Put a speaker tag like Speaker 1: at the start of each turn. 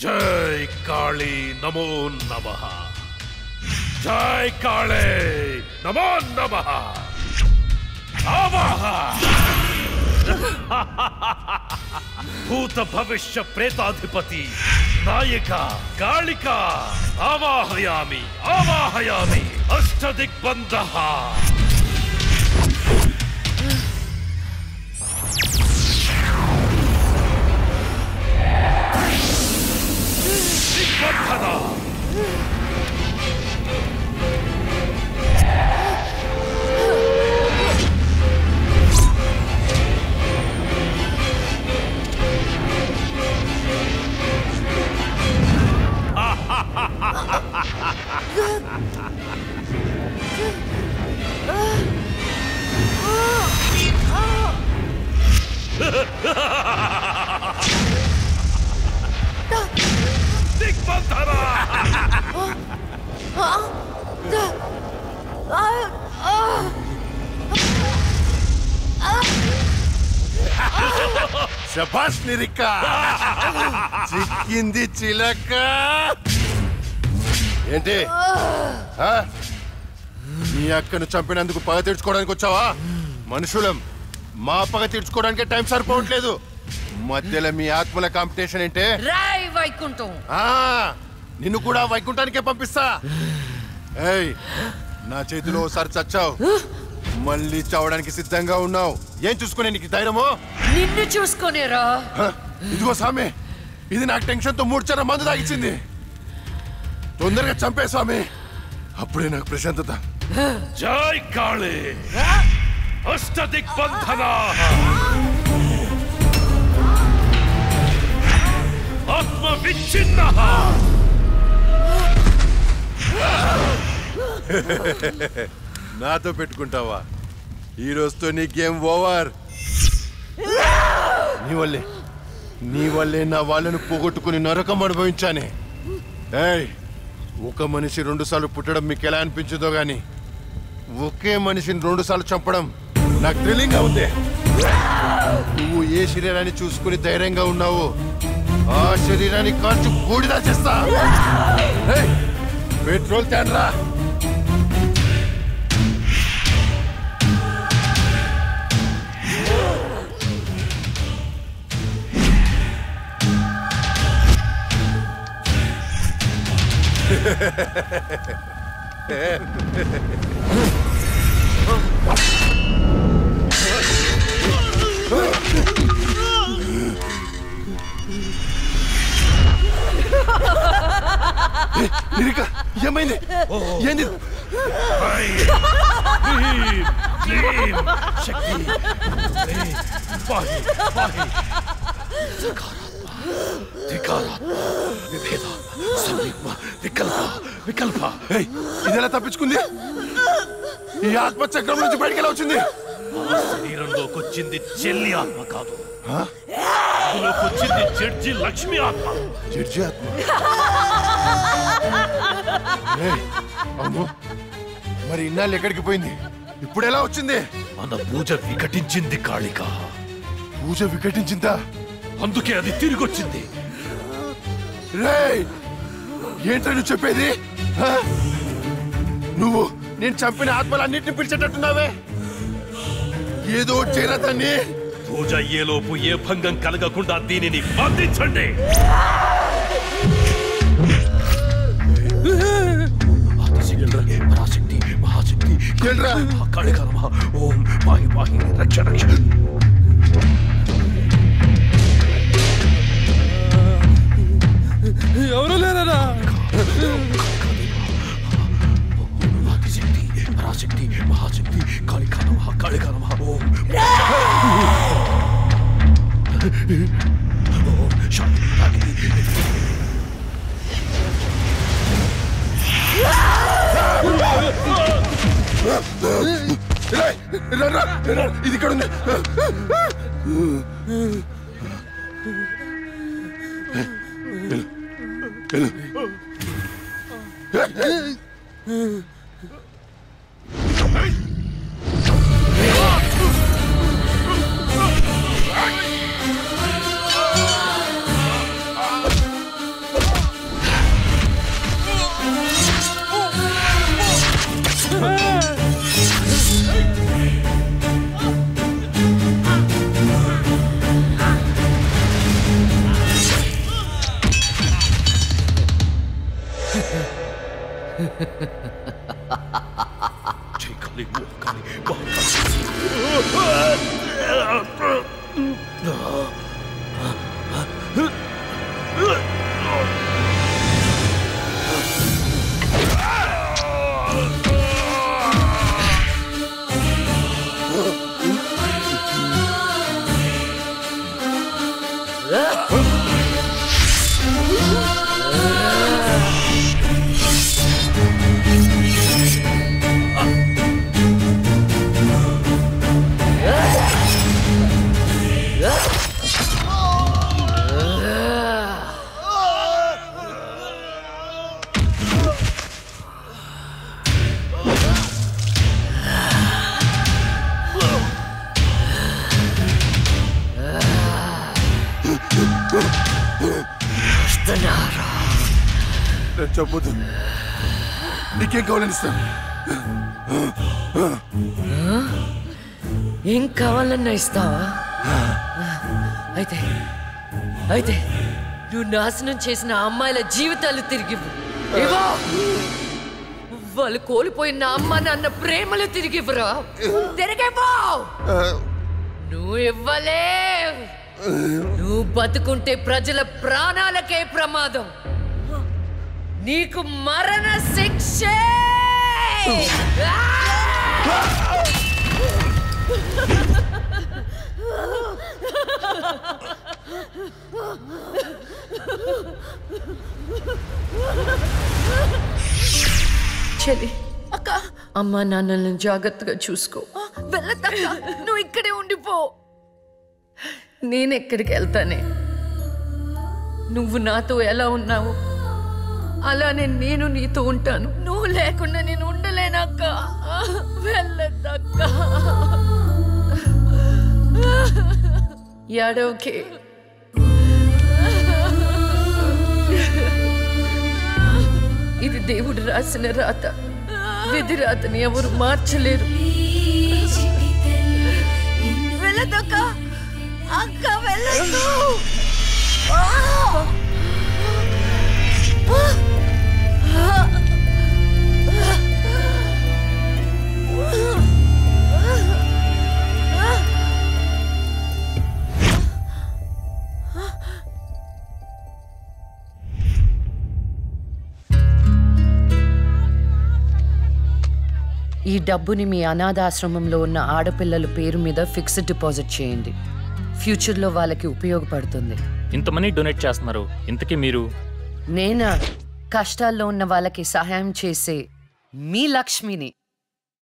Speaker 1: जय काली नमो नमः। जय काले नमो नमः। आवाह भूत भविष्य प्रेताधिपति नायिका कालिका आवाहयामि आवाहयामि अष्टदिग्बन्धः। दिग्बन्धना
Speaker 2: శభాష్ నిరికా చిక్కింది చిలక ఏంటి నీ అక్కను చంపినందుకు పగ తీర్చుకోవడానికి వచ్చావా? మనుషులం, మా పగ తీర్చుకోవడానికి టైం సరిపోవట్లేదు. మధ్యలో మీ ఆత్మల కాంపిటీషన్ ఏంటే?
Speaker 3: వైకుంఠం.
Speaker 2: నిన్ను కూడా వైకుంఠానికే పంపిస్తా. ఏయ్, నా చేతిలో ఒకసారి చచ్చావు, మళ్ళీ చావడానికి సిద్ధంగా ఉన్నావు. ఏం చూసుకునే నీకు ధైర్యమో?
Speaker 3: నిన్ను చూసుకునేరా.
Speaker 2: ఇదిగో స్వామి, ఇది నాకు టెన్షన్ తో మూర్ఛన మందు తాగిచ్చింది. తొందరగా చంపే స్వామి, అప్పుడే నాకు ప్రశాంతత.
Speaker 1: జై కాళీ అష్టదిగ్బంధనా ఆత్మ విచ్ఛిన్నః.
Speaker 2: నాతో పెట్టుకుంటావా? ఈ రోజుతో నీ గేమ్ ఓవర్. నీ వల్లే నా వాళ్ళను పోగొట్టుకుని నరకం అనుభవించానే. ఏయ్, ఒక మనిషి 2 సార్లు పుట్టడం మీకు ఎలా అనిపించదో గాని ఒకే మనిషిని 2 సార్లు చంపడం నాకు థ్రిల్లింగ్ గా ఉంది. నువ్వు ఏ శరీరాన్ని చూసుకుని ధైర్యంగా ఉన్నావు, ఆ శరీరాన్ని కాల్చి బూడిదా చేస్తా. పెట్రోల్ తేనరా. ఏమైంది? ఏంది?
Speaker 1: శక్తి
Speaker 2: ఇదెలా తప్పించుకుంది? ఈ ఆత్మ చక్రం నుంచి బయటికి ఎలా వచ్చింది?
Speaker 1: శరీరంలోకి వచ్చింది చెల్లి ఆత్మ కాదు, అందులోకి వచ్చింది జడ్జి లక్ష్మి ఆత్మ.
Speaker 2: జడ్జి ఆత్మ? అవును, మరి ఇన్నాళ్ళు ఎక్కడికి పోయింది? ఇప్పుడు ఎలా వచ్చింది?
Speaker 1: మన పూజ వికటించింది కాళిక.
Speaker 2: పూజ వికటించిందా?
Speaker 1: అందుకే అది తిరిగి వచ్చింది.
Speaker 2: ఏంటో నువ్వు చెప్పేది? నువ్వు నేను చంపిన ఆత్మలన్నింటినీ పిలిచేటట్టున్నావే. ఏదో చేరదాన్ని.
Speaker 1: పూజ అయ్యేలోపు ఏ భంగం కలగకుండా దీనిని బంధించండి. పరాశక్తి మహాశక్తి కాళికా నమః. ఓం పాహి పాహి రక్ష రక్ష.
Speaker 4: ఎవరు లేరా?
Speaker 1: ఆదిశక్తి పరాశక్తి మహాశక్తి కాళికా నమః కాళికా నమః. ఓం శాంతి
Speaker 2: ఇది ఇక్కడ ఉంది.
Speaker 1: చేయకాలి కాలి
Speaker 2: చెప్పొద్దు, నీకేం కావాలని ఇస్తాను.
Speaker 3: ఏం కావాలన్నా ఇస్తావా? అయితే నువ్వు నాశనం చేసిన అమ్మాయిల జీవితాలు తిరిగి వాళ్ళు కోల్పోయిన అమ్మ నాన్న ప్రేమలు తిరిగివ్వరా? తిరిగివ్వు. నువ్వు ఇవ్వలేవు. నువ్వు బతుకుంటే ప్రజల ప్రాణాలకే ప్రమాదం. నీకు మరణ శిక్ష. చెల్లి, అక్క, అమ్మా నాన్నలను జాగ్రత్తగా చూసుకో. వెళ్ళదక్క, నువ్వు ఇక్కడే ఉండిపో. నేనెక్కడికి వెళ్తానే? నువ్వు నాతో ఎలా ఉన్నావు అలానే నేను నీతో ఉంటాను. నువ్వు లేకుండా నేను ఉండలేనక్క. వెళ్ళదక్క. ఏడవకే. ఇది దేవుడు రాసిన రాత. విధి రాతని ఎవరు మార్చలేరు. వెళ్ళదక్క. అక్క వెళ్ళదు. ఈ డబ్బుని మీ అనాథాశ్రమంలో ఉన్న ఆడపిల్లల పేరు మీద ఫిక్స్డ్ డిపాజిట్ చేయండి. ఫ్యూచర్లో వాళ్ళకి ఉపయోగపడుతుంది.
Speaker 4: ఇంత మనీ డొనేట్ చేస్తున్నారు, ఇంతకీ మీరు?
Speaker 3: నేనా? కష్టాల్లో ఉన్న వాళ్ళకి సహాయం చేసే మీ లక్ష్మిని.